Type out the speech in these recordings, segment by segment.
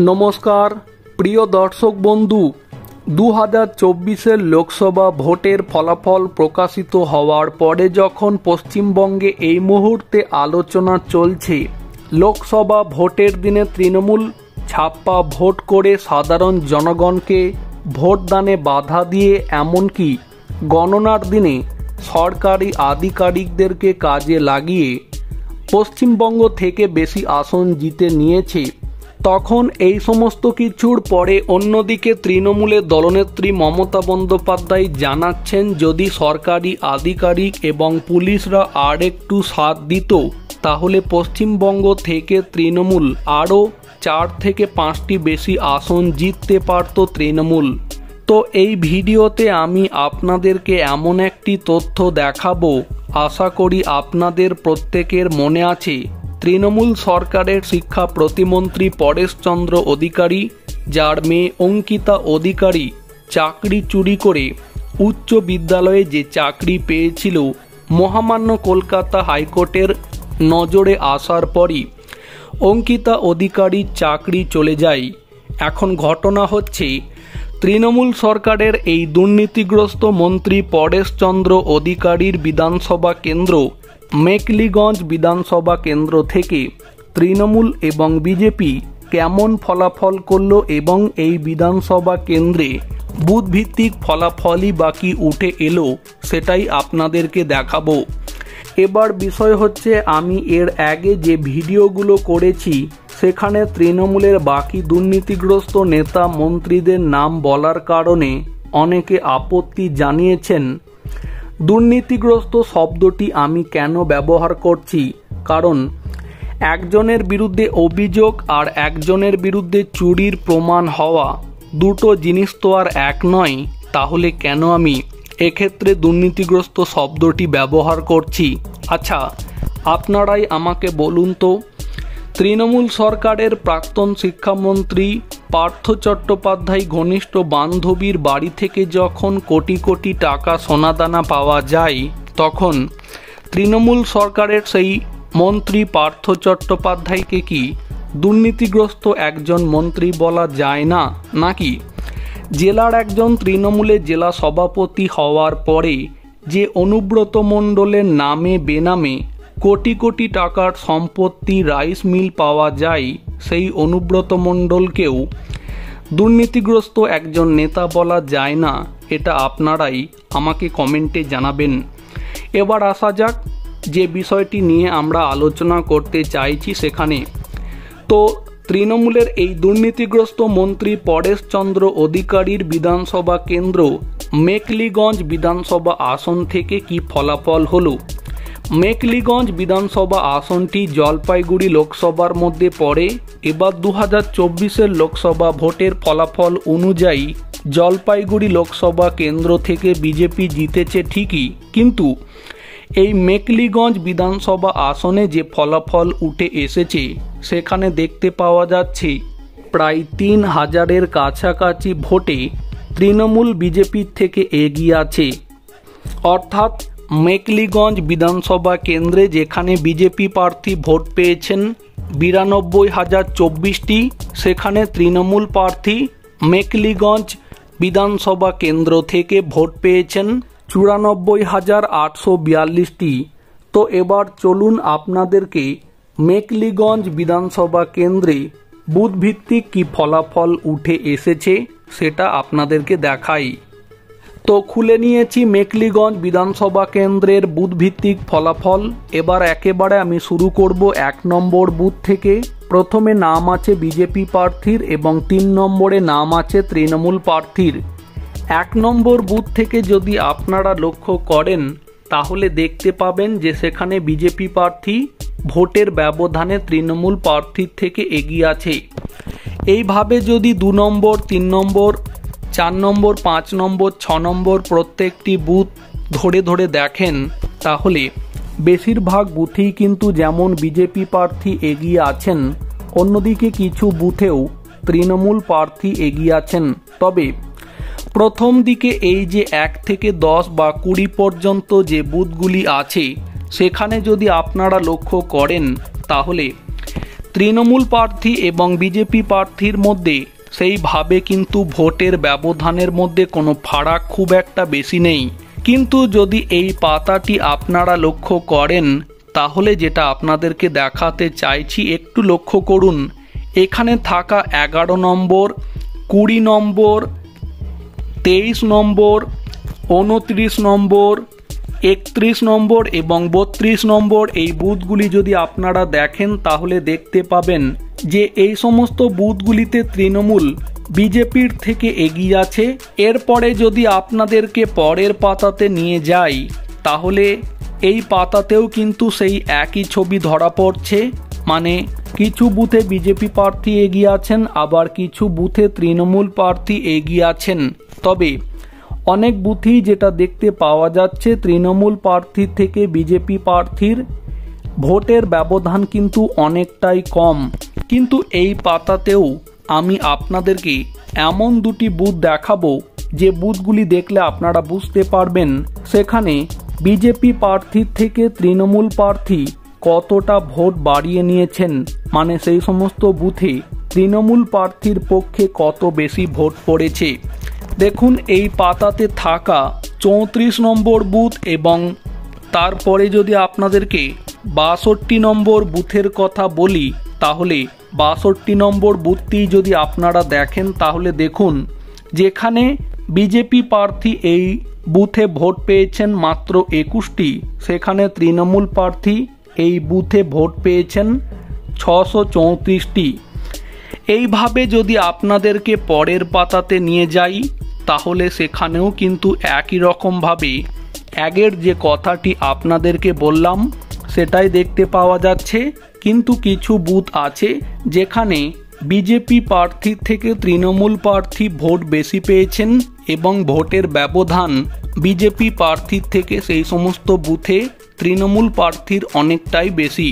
নমস্কার প্রিয় দর্শক বন্ধু, 2024-এর লোকসভা ভোটের ফলাফল প্রকাশিত হওয়ার পরে যখন পশ্চিমবঙ্গে এই মুহূর্তে আলোচনা চলছে, লোকসভা ভোটের দিনে তৃণমূল ছাপ্পা ভোট করে সাধারণ জনগণকে ভোটদানে বাধা দিয়ে এমনকি গণনার দিনে সরকারি আধিকারিকদেরকে কাজে লাগিয়ে পশ্চিমবঙ্গ থেকে বেশি আসন জিতে নিয়েছে। তখন এই সমস্ত কিছুর পরে অন্যদিকে তৃণমূলের দলনেত্রী মমতা বন্দ্যোপাধ্যায় জানাচ্ছেন, যদি সরকারি আধিকারিক এবং পুলিশরা আর একটু সাথ দিত তাহলে পশ্চিমবঙ্গ থেকে তৃণমূল আরও 4 থেকে 5টি বেশি আসন জিততে পারত তৃণমূল। তো এই ভিডিওতে আমি আপনাদেরকে এমন একটি তথ্য দেখাবো, আশা করি আপনাদের প্রত্যেকের মনে আছে। তৃণমূল সরকারের শিক্ষা প্রতিমন্ত্রী পরেশচন্দ্র অধিকারী, যার মেয়ে অঙ্কিতা অধিকারী চাকরি চুরি করে উচ্চ বিদ্যালয়ে যে চাকরি পেয়েছিল, মহামান্য কলকাতা হাইকোর্টের নজরে আসার পরই অঙ্কিতা অধিকারীর চাকরি চলে যায়। এখন ঘটনা হচ্ছে, তৃণমূল সরকারের এই দুর্নীতিগ্রস্ত মন্ত্রী পরেশচন্দ্র অধিকারীর বিধানসভা কেন্দ্র মেকলিগঞ্জ বিধানসভা কেন্দ্র থেকে তৃণমূল এবং বিজেপি কেমন ফলাফল করল এবং এই বিধানসভা কেন্দ্রে বুথভিত্তিক ফলাফলই বাকি উঠে এলো, সেটাই আপনাদেরকে দেখাবো। এবার বিষয় হচ্ছে, আমি এর আগে যে ভিডিওগুলো করেছি সেখানে তৃণমূলের বাকি দুর্নীতিগ্রস্ত নেতা মন্ত্রীদের নাম বলার কারণে অনেকে আপত্তি জানিয়েছেন। দুর্নীতিগ্রস্ত শব্দটি আমি কেন ব্যবহার করছি, কারণ একজনের বিরুদ্ধে অভিযোগ আর একজনের বিরুদ্ধে চুরির প্রমাণ হওয়া দুটো জিনিস তো আর এক নয়। তাহলে কেন আমি এক্ষেত্রে দুর্নীতিগ্রস্ত শব্দটি ব্যবহার করছি? আচ্ছা, আপনারাই আমাকে বলুন তো, তৃণমূল সরকারের প্রাক্তন শিক্ষামন্ত্রী পার্থ চট্টোপাধ্যায় ঘনিষ্ঠ বান্ধবীর বাড়ি থেকে যখন কোটি কোটি টাকা সোনাদানা পাওয়া যায়, তখন তৃণমূল সরকারের সেই মন্ত্রী পার্থ চট্টোপাধ্যায়কে কি দুর্নীতিগ্রস্ত একজন মন্ত্রী বলা যায় না নাকি? জেলার একজন তৃণমূলের জেলা সভাপতি হওয়ার পরে যে অনুব্রত মণ্ডলের নামে বেনামে কোটি কোটি টাকার সম্পত্তি রাইস মিল পাওয়া যায়, সেই অনুব্রত মণ্ডলকেও দুর্নীতিগ্রস্ত একজন নেতা বলা যায় না? এটা আপনারাই আমাকে কমেন্টে জানাবেন। এবার আসা যাক যে বিষয়টি নিয়ে আমরা আলোচনা করতে চাইছি সেখানে। তো তৃণমূলের এই দুর্নীতিগ্রস্ত মন্ত্রী পরেশচন্দ্র অধিকারীর বিধানসভা কেন্দ্র মেকলিগঞ্জ বিধানসভা আসন থেকে কি ফলাফল হলো? মেকলিগঞ্জ বিধানসভা আসনটি জলপাইগুড়ি লোকসভার মধ্যে পড়ে। এবার 2024-এর লোকসভা ভোটের ফলাফল অনুযায়ী জলপাইগুড়ি লোকসভা কেন্দ্র থেকে বিজেপি জিতেছে ঠিকই, কিন্তু এই মেকলিগঞ্জ বিধানসভা আসনে যে ফলাফল উঠে এসেছে সেখানে দেখতে পাওয়া যাচ্ছে প্রায় 3000-এর কাছাকাছি ভোটে তৃণমূল বিজেপির থেকে এগিয়ে আছে। অর্থাৎ মেকলিগঞ্জ বিধানসভা কেন্দ্রে যেখানে বিজেপি প্রার্থী ভোট পেয়েছেন 92,024টি, সেখানে তৃণমূল প্রার্থী মেকলিগঞ্জ বিধানসভা কেন্দ্র থেকে ভোট পেয়েছেন 94,842টি। তো এবার চলুন আপনাদেরকে মেকলিগঞ্জ বিধানসভা কেন্দ্রে বুথভিত্তিক কি ফলাফল উঠে এসেছে সেটা আপনাদেরকে দেখাই। তো খুলে নিয়েছি মেকলিগঞ্জ বিধানসভা কেন্দ্রের বুথভিত্তিক ফলাফল। এবার একেবারে আমি শুরু করব 1 নম্বর বুথ থেকে। প্রথমে নাম আছে বিজেপি প্রার্থীর এবং 3 নম্বরে নাম আছে তৃণমূল প্রার্থীর। 1 নম্বর বুথ থেকে যদি আপনারা লক্ষ্য করেন তাহলে দেখতে পাবেন যে সেখানে বিজেপি প্রার্থী ভোটের ব্যবধানে তৃণমূল প্রার্থীর থেকে এগিয়ে আছে। এইভাবে যদি 2 নম্বর, 3 নম্বর, 4 নম্বর, 5 নম্বর, 6 নম্বর প্রত্যেকটি বুথ ধরে ধরে দেখেন তাহলে বেশিরভাগ বুথেই কিন্তু যেমন বিজেপি প্রার্থী এগিয়ে আছেন, অন্যদিকে কিছু বুথেও তৃণমূল প্রার্থী এগিয়ে আছেন। তবে প্রথম দিকে এই যে 1 থেকে 10 বা 20 পর্যন্ত যে বুথগুলি আছে সেখানে যদি আপনারা লক্ষ্য করেন তাহলে তৃণমূল প্রার্থী এবং বিজেপি প্রার্থীর মধ্যে সেইভাবে কিন্তু ভোটের ব্যবধানের মধ্যে কোনো ফারাক খুব একটা বেশি নেই। কিন্তু যদি এই পাতাটি আপনারা লক্ষ্য করেন তাহলে যেটা আপনাদেরকে দেখাতে চাইছি একটু লক্ষ্য করুন। এখানে থাকা 11 নম্বর, 20 নম্বর, 23 নম্বর, 29 নম্বর, 31 নম্বর এবং 32 নম্বর এই বুথগুলি যদি আপনারা দেখেন তাহলে দেখতে পাবেন যে এই সমস্ত বুথগুলিতে তৃণমূল বিজেপির থেকে এগিয়ে আছে। এরপরে যদি আপনাদেরকে পরের পাতাতে নিয়ে যাই তাহলে এই পাতাতেও কিন্তু সেই একই ছবি ধরা পড়ছে, মানে কিছু বুথে বিজেপি প্রার্থী এগিয়ে আছেন, আবার কিছু বুথে তৃণমূল প্রার্থী এগিয়ে আছেন। তবে অনেক বুথেই যেটা দেখতে পাওয়া যাচ্ছে তৃণমূল প্রার্থীর থেকে বিজেপি প্রার্থীর ভোটের ব্যবধান কিন্তু অনেকটাই কম। কিন্তু এই পাতাতেও আমি আপনাদেরকে এমন দুটি বুথ দেখাবো যে বুথগুলি দেখলে আপনারা বুঝতে পারবেন সেখানে বিজেপি প্রার্থীর থেকে তৃণমূল প্রার্থী কতটা ভোট বাড়িয়ে নিয়েছেন, মানে সেই সমস্ত বুথে তৃণমূল প্রার্থীর পক্ষে কত বেশি ভোট পড়েছে। দেখুন এই পাতাতে থাকা 34 নম্বর বুথ এবং তারপরে যদি আপনাদেরকে 62 নম্বর বুথের কথা বলি তাহলে 62 নম্বর বুথটি যদি আপনারা দেখেন তাহলে দেখুন যেখানে বিজেপি প্রার্থী এই বুথে ভোট পেয়েছেন মাত্র 21টি, সেখানে তৃণমূল প্রার্থী এই বুথে ভোট পেয়েছেন 634টি। এইভাবে যদি আপনাদেরকে পরের পাতাতে নিয়ে যাই তাহলে সেখানেও কিন্তু একই রকমভাবে আগের যে কথাটি আপনাদেরকে বললাম সেটাই দেখতে পাওয়া যাচ্ছে। কিন্তু কিছু বুথ আছে যেখানে বিজেপি প্রার্থীর থেকে তৃণমূল প্রার্থী ভোট বেশি পেয়েছেন এবং ভোটের ব্যবধান বিজেপি প্রার্থীর থেকে সেই সমস্ত বুথে তৃণমূল প্রার্থীর অনেকটাই বেশি।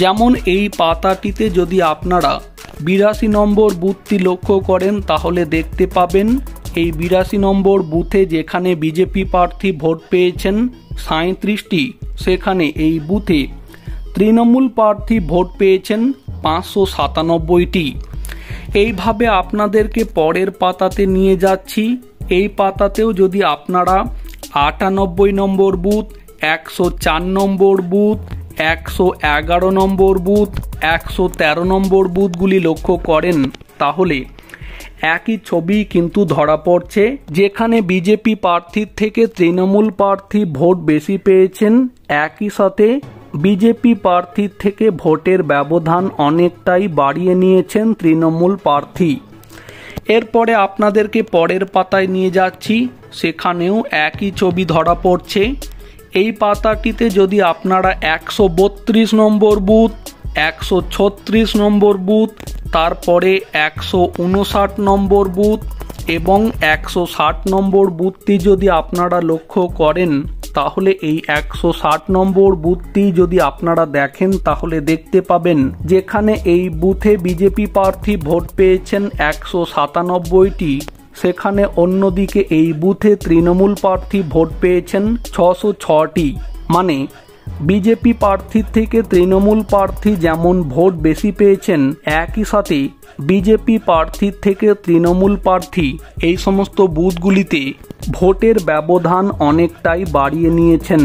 যেমন এই পাতাটিতে যদি আপনারা 82 নম্বর বুথটি লক্ষ্য করেন তাহলে দেখতে পাবেন এই 82 নম্বর বুথে যেখানে বিজেপি প্রার্থী ভোট পেয়েছেন 37টি, সেখানে এই বুথে তৃণমূল প্রার্থী ভোট পেয়েছেন 597টি। এইভাবে আপনাদেরকে পরের পাতাতে নিয়ে যাচ্ছি। এই পাতাতেও যদি আপনারা 98 নম্বর বুথ, 104 নম্বর বুথ, 111 নম্বর বুথ, 113 নম্বর বুথগুলি লক্ষ্য করেন তাহলে একই ছবি কিন্তু ধরা পড়ছে। যেখানে বিজেপি প্রার্থীর থেকে তৃণমূল প্রার্থী ভোট বেশি পেয়েছেন, একই সাথে বিজেপি প্রার্থীর থেকে ভোটের ব্যবধান অনেকটাই বাড়িয়ে নিয়েছেন তৃণমূল প্রার্থী। এরপরে আপনাদেরকে পরের পাতায় নিয়ে যাচ্ছি, সেখানেও একই ছবি ধরা পড়ছে। এই পাতাটিতে যদি আপনারা 132 নম্বর বুথ, 136 নম্বর বুথ, তারপরে 159 নম্বর বুথ এবং 160 নম্বর বুথটি যদি আপনারা লক্ষ্য করেন তাহলে এই 160 নম্বর বুথটি যদি আপনারা দেখেন তাহলে দেখতে পাবেন যেখানে এই বুথে বিজেপি প্রার্থী ভোট পেয়েছেন 197টি, সেখানে অন্যদিকে এই বুথে তৃণমূল প্রার্থী ভোট পেয়েছেন 606টি। মানে বিজেপি প্রার্থীর থেকে তৃণমূল প্রার্থী যেমন ভোট বেশি পেয়েছেন, একই সাথে বিজেপি প্রার্থীর থেকে তৃণমূল প্রার্থী এই সমস্ত বুথগুলিতে ভোটের ব্যবধান অনেকটাই বাড়িয়ে নিয়েছেন।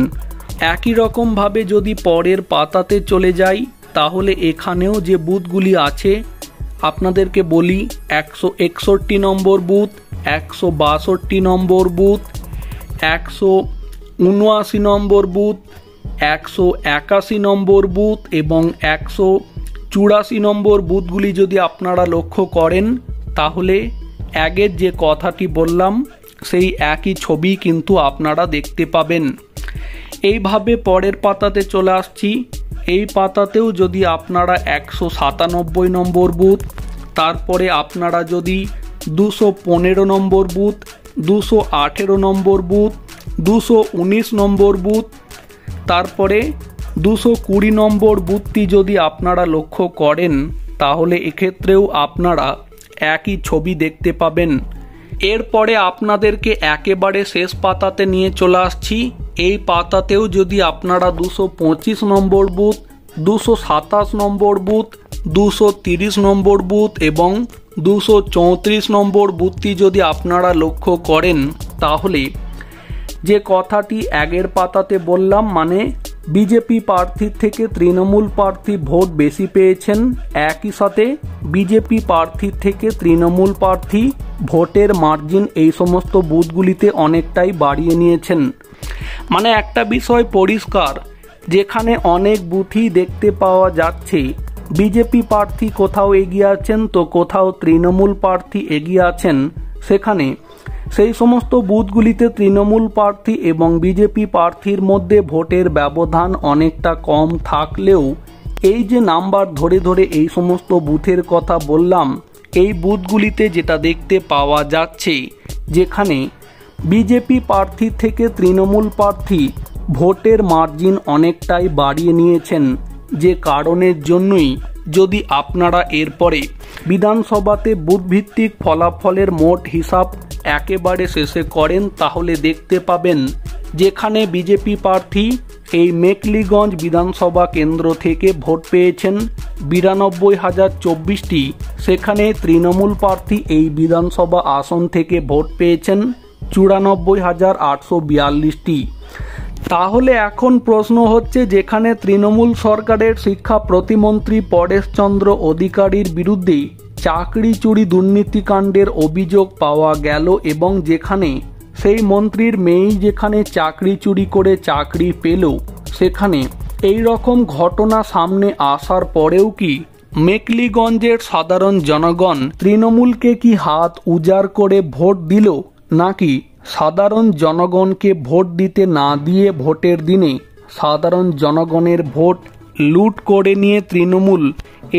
একই রকমভাবে যদি পরের পাতাতে চলে যাই তাহলে এখানেও যে বুথগুলি আছে আপনাদেরকে বলি 161 নম্বর বুথ, 162 নম্বর বুথ, 179 নম্বর বুথ, 181 নম্বর বুথ এবং 184 নম্বর বুথগুলি যদি আপনারা লক্ষ্য করেন তাহলে আগের যে কথাটি বললাম সেই একই ছবি কিন্তু আপনারা দেখতে পাবেন। এইভাবে পরের পাতাতে চলে আসছি। এই পাতাতেও যদি আপনারা 197 নম্বর বুথ, তারপরে আপনারা যদি 215 নম্বর বুথ, 218 নম্বর বুথ, 219 নম্বর বুথ, তারপরে 220 নম্বর বুথটি যদি আপনারা লক্ষ্য করেন তাহলে এক্ষেত্রেও আপনারা একই ছবি দেখতে পাবেন। এরপরে আপনাদেরকে একেবারে শেষ পাতাতে নিয়ে চলে আসছি। এই পাতাতেও যদি আপনারা 225 নম্বর বুথ, 227 নম্বর বুথ, 230 নম্বর বুথ এবং 234 নম্বর বুথটি যদি আপনারা লক্ষ্য করেন, তাহলে যে কথাটি আগের পাতাতে বললাম, মানে বিজেপি প্রার্থীর থেকে তৃণমূল প্রার্থী ভোট বেশি পেয়েছেন, একই সাথে বিজেপি প্রার্থীর থেকে তৃণমূল প্রার্থী ভোটের মার্জিন এই সমস্ত বুথগুলিতে অনেকটাই বাড়িয়ে নিয়েছেন। মানে একটা বিষয় পরিষ্কার, যেখানে অনেক বুথই দেখতে পাওয়া যাচ্ছে বিজেপি প্রার্থী কোথাও এগিয়ে আছেন তো কোথাও তৃণমূল প্রার্থী এগিয়ে আছেন, সেখানে সেই সমস্ত বুথগুলিতে তৃণমূল প্রার্থী এবং বিজেপি প্রার্থীর মধ্যে ভোটের ব্যবধান অনেকটা কম থাকলেও এই যে নাম্বার ধরে ধরে এই সমস্ত বুথের কথা বললাম, এই বুথগুলিতে যেটা দেখতে পাওয়া যাচ্ছে, যেখানে বিজেপি প্রার্থী থেকে তৃণমূল প্রার্থী ভোটের মার্জিন অনেকটাই বাড়িয়ে নিয়েছেন, যে কারণের জন্যই যদি আপনারা এরপরে বিধানসভাতে বুথভিত্তিক ফলাফলের মোট হিসাব একেবারে শেষে করেন, তাহলে দেখতে পাবেন যেখানে বিজেপি প্রার্থী এই মেকলিগঞ্জ বিধানসভা কেন্দ্র থেকে ভোট পেয়েছেন 92,024টি, সেখানে তৃণমূল প্রার্থী এই বিধানসভা আসন থেকে ভোট পেয়েছেন 94,842টি। তাহলে এখন প্রশ্ন হচ্ছে, যেখানে তৃণমূল সরকারের শিক্ষা প্রতিমন্ত্রী পরেশচন্দ্র অধিকারীর বিরুদ্ধে চাকরি চুরি দুর্নীতিকাণ্ডের অভিযোগ পাওয়া গেল এবং যেখানে সেই মন্ত্রীর মেয়েই যেখানে চাকরি চুরি করে চাকরি পেল, সেখানে এই রকম ঘটনা সামনে আসার পরেও কি মেকলিগঞ্জের সাধারণ জনগণ তৃণমূলকে কি হাত উজাড় করে ভোট দিল, নাকি সাধারণ জনগণকে ভোট দিতে না দিয়ে ভোটের দিনে সাধারণ জনগণের ভোট লুট করে নিয়ে তৃণমূল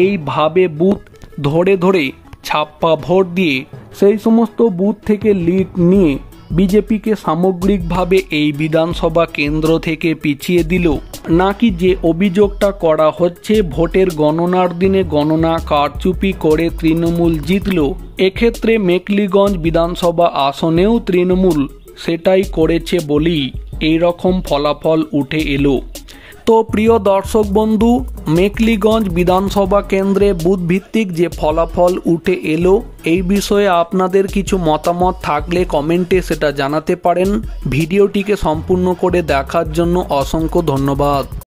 এইভাবে বুথ ধরে ধরে ছাপ্পা ভোট দিয়ে সেই সমস্ত বুথ থেকে লিড নিয়ে বিজেপিকে সামগ্রিকভাবে এই বিধানসভা কেন্দ্র থেকে পিছিয়ে দিল, নাকি যে অভিযোগটা করা হচ্ছে ভোটের গণনার দিনে গণনা কারচুপি করে তৃণমূল জিতল, এক্ষেত্রে মেকলিগঞ্জ বিধানসভা আসনেও তৃণমূল সেটাই করেছে বলেই এই রকম ফলাফল উঠে এলো। তো প্রিয় দর্শক বন্ধু, মেকলিগঞ্জ বিধানসভা কেন্দ্রে বুথ ভিত্তিক যে ফলাফল উঠে এলো, এই বিষয়ে আপনাদের কিছু মতামত থাকলে কমেন্টে সেটা জানাতে পারেন। ভিডিওটিকে সম্পূর্ণ করে দেখার জন্য অসংখ্য ধন্যবাদ।